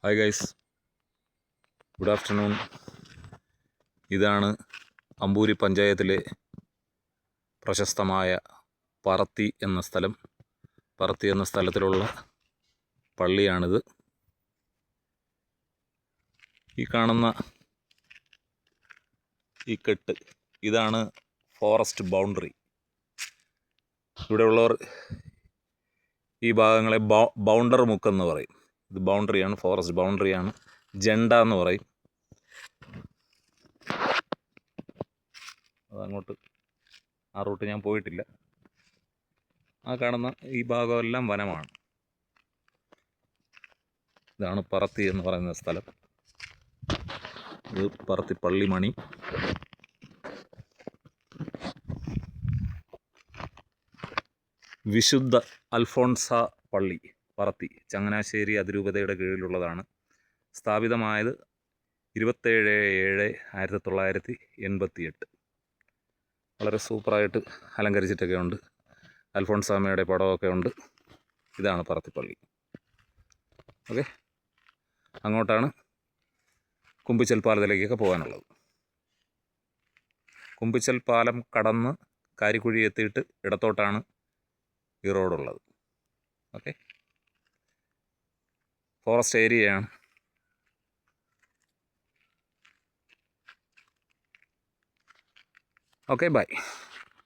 Hi guys, good afternoon. ഇതാണ് അമ്പൂരി പഞ്ചായത്തിലെ പ്രശസ്തമായ പറത്തി എന്ന സ്ഥലം. പറത്തി എന്ന സ്ഥലത്തിലുള്ള പള്ളിയാണിത്. ഈ കാണുന്ന ഈ കെട്ട് ഇതാണ് ഫോറസ്റ്റ് ബൗണ്ടറി. ഇവിടെയുള്ളവർ ഈ ഭാഗങ്ങളെ ബൗണ്ടർ മുക്കെന്ന് പറയും. ഇത് ബൗണ്ടറിയാണ്, ഫോറസ്റ്റ് ബൗണ്ടറിയാണ്. ജണ്ട എന്ന് പറയും. അതങ്ങോട്ട് ആ റൂട്ട് ഞാൻ പോയിട്ടില്ല. ആ കാണുന്ന ഈ ഭാഗമെല്ലാം വനമാണ്. ഇതാണ് പറത്തി എന്ന് പറയുന്ന സ്ഥലം. ഇത് പറത്തി പള്ളിമണി. വിശുദ്ധ അൽഫോൺസ പള്ളി പറത്തി ചങ്ങനാശ്ശേരി അതിരൂപതയുടെ കീഴിലുള്ളതാണ്. സ്ഥാപിതമായത് 27/7/1988. വളരെ സൂപ്പറായിട്ട് അലങ്കരിച്ചിട്ടൊക്കെ ഉണ്ട്. അൽഫോൺസാമ്മയുടെ പടമൊക്കെ ഉണ്ട്. ഇതാണ് പറത്തിപ്പള്ളി. ഓക്കെ, അങ്ങോട്ടാണ് കുമ്പിച്ചൽ പാലത്തിലേക്കൊക്കെ പോകാനുള്ളത്. കുമ്പിച്ചൽ പാലം കടന്ന് കാരിക്കുഴി എത്തിയിട്ട് ഇടത്തോട്ടാണ് ഈ റോഡുള്ളത്. ഓക്കെ, ഫോറസ്റ്റ് ഏരിയയാണ്. Okay, by.